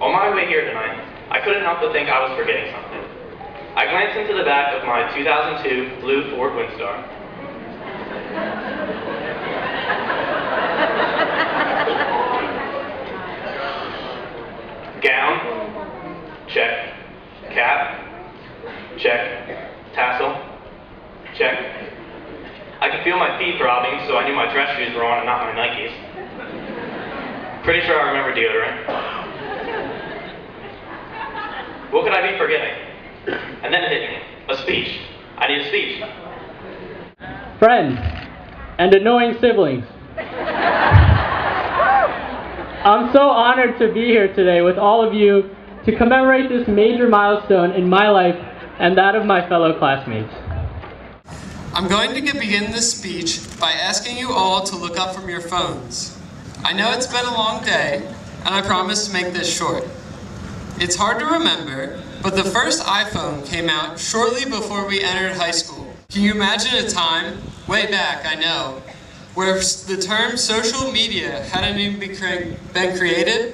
On my way here tonight, I couldn't help but think I was forgetting something. I glanced into the back of my 2002 blue Ford Windstar. Gown, check. Cap, check. Tassel, check. I could feel my feet throbbing, so I knew my dress shoes were on and not my Nikes. Pretty sure I remember deodorant. What could I be forgetting? And then it hit me. A speech. I need a speech. Friends and annoying siblings. I'm so honored to be here today with all of you to commemorate this major milestone in my life and that of my fellow classmates. I'm going to begin this speech by asking you all to look up from your phones. I know it's been a long day, and I promise to make this short. It's hard to remember, but the first iPhone came out shortly before we entered high school. Can you imagine a time, way back I know, where the term social media hadn't even been created?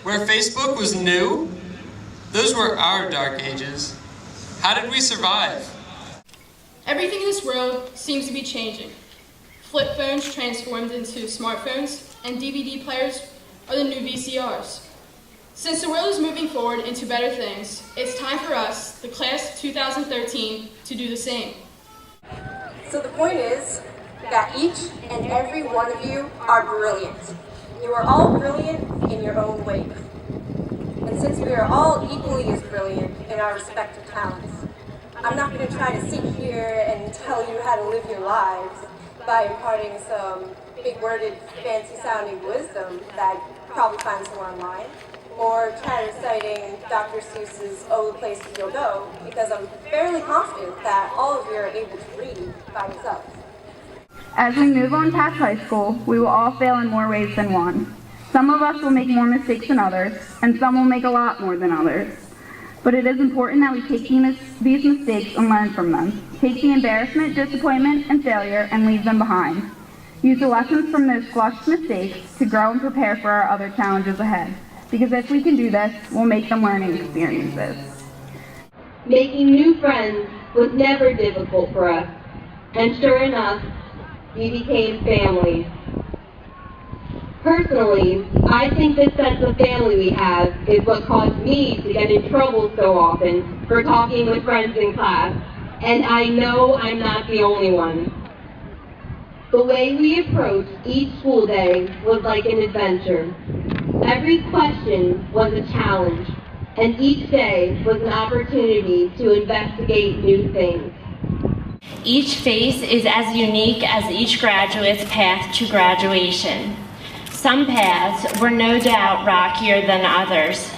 Where Facebook was new? Those were our dark ages. How did we survive? Everything in this world seems to be changing. Flip phones transformed into smartphones, and DVD players are the new VCRs. Since the world is moving forward into better things, it's time for us, the class of 2013, to do the same. So the point is that each and every one of you are brilliant. You are all brilliant in your own ways. And since we are all equally as brilliant in our respective talents, I'm not going to try to sit here and tell you how to live your lives by imparting some big-worded, fancy-sounding wisdom that you probably find somewhere online, or try reciting Dr. Seuss's Oh, the Places You'll Go, because I'm fairly confident that all of you are able to read by yourselves. As we move on past high school, we will all fail in more ways than one. Some of us will make more mistakes than others, and some will make a lot more than others. But it is important that we take these mistakes and learn from them. Take the embarrassment, disappointment, and failure and leave them behind. Use the lessons from those flushed mistakes to grow and prepare for our other challenges ahead. Because if we can do this, we'll make them learning experiences. Making new friends was never difficult for us, and sure enough, we became family. Personally, I think this sense of family we have is what caused me to get in trouble so often for talking with friends in class, and I know I'm not the only one. The way we approached each school day was like an adventure. Every question was a challenge, and each day was an opportunity to investigate new things. Each face is as unique as each graduate's path to graduation. Some paths were no doubt rockier than others,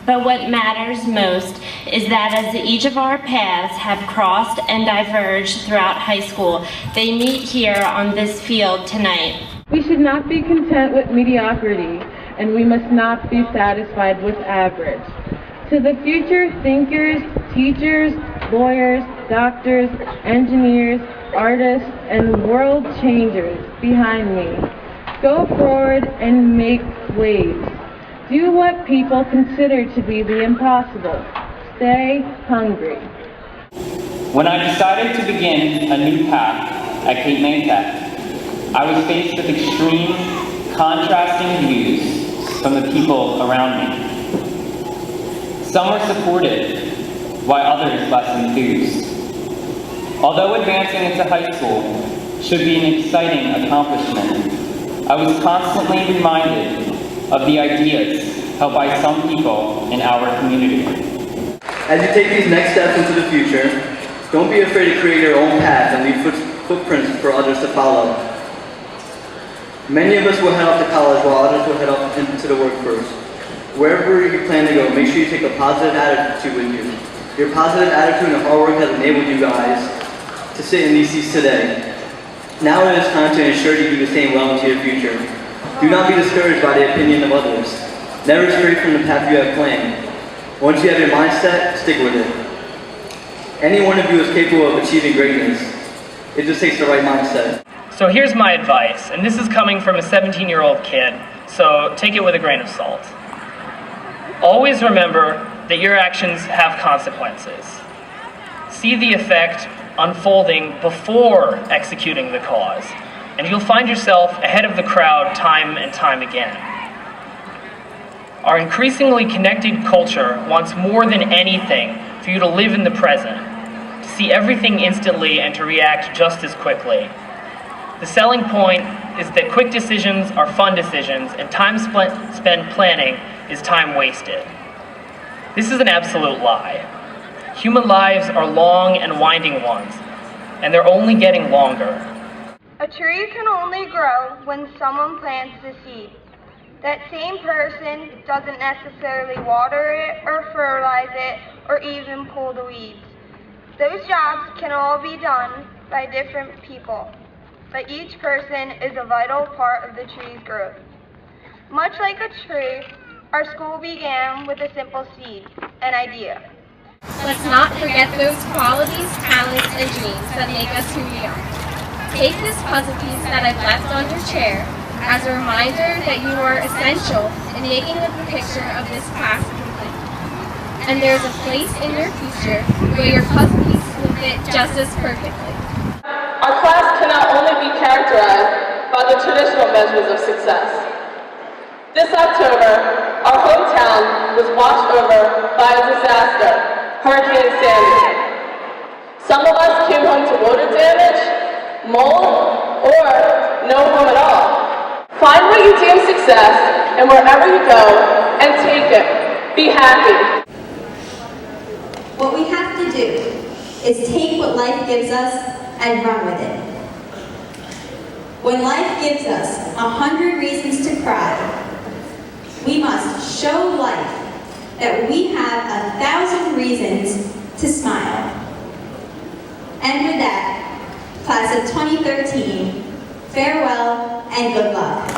but what matters most is that as each of our paths have crossed and diverged throughout high school, they meet here on this field tonight. We should not be content with mediocrity, and we must not be satisfied with average. To the future thinkers, teachers, lawyers, doctors, engineers, artists, and world changers behind me, go forward and make waves. Do what people consider to be the impossible. Stay hungry. When I decided to begin a new path at Cape May Tech, I was faced with extreme, contrasting views from the people around me. Some were supportive, while others less enthused. Although advancing into high school should be an exciting accomplishment, I was constantly reminded of the ideas held by some people in our community. As you take these next steps into the future, don't be afraid to create your own path and leave footprints for others to follow. Many of us will head off to college while others will head off into the workforce. Wherever you plan to go, make sure you take a positive attitude with you. Your positive attitude and hard work has enabled you guys to sit in these seats today. Now it is time to ensure you do the same well into your future. Do not be discouraged by the opinion of others. Never stray from the path you have planned. Once you have your mindset, stick with it. Any one of you is capable of achieving greatness. It just takes the right mindset. So here's my advice, and this is coming from a 17-year-old kid, so take it with a grain of salt. Always remember that your actions have consequences. See the effect unfolding before executing the cause, and you'll find yourself ahead of the crowd time and time again. Our increasingly connected culture wants more than anything for you to live in the present, to see everything instantly and to react just as quickly. The selling point is that quick decisions are fun decisions, and time spent planning is time wasted. This is an absolute lie. Human lives are long and winding ones, and they're only getting longer. A tree can only grow when someone plants the seed. That same person doesn't necessarily water it or fertilize it or even pull the weeds. Those jobs can all be done by different people, but each person is a vital part of the tree's growth. Much like a tree, our school began with a simple seed, an idea. Let's not forget those qualities, talents, and dreams that make us who we are. Take this puzzle piece that I've left on your chair as a reminder that you are essential in making the picture of this class complete. And there's a place in your future where your puzzle piece will fit just as perfectly. Our class cannot only be characterized by the traditional measures of success. This October, our hometown was washed over by a disaster, Hurricane Sandy. Some of us came home to water damage, mold, or no home at all. Find what you deem success, and wherever you go, and take it. Be happy. What we have to do is take what life gives us and run with it. When life gives us 100 reasons to cry, we must show life that we have 1,000 reasons to smile. And with that, class of 2013, farewell and good luck.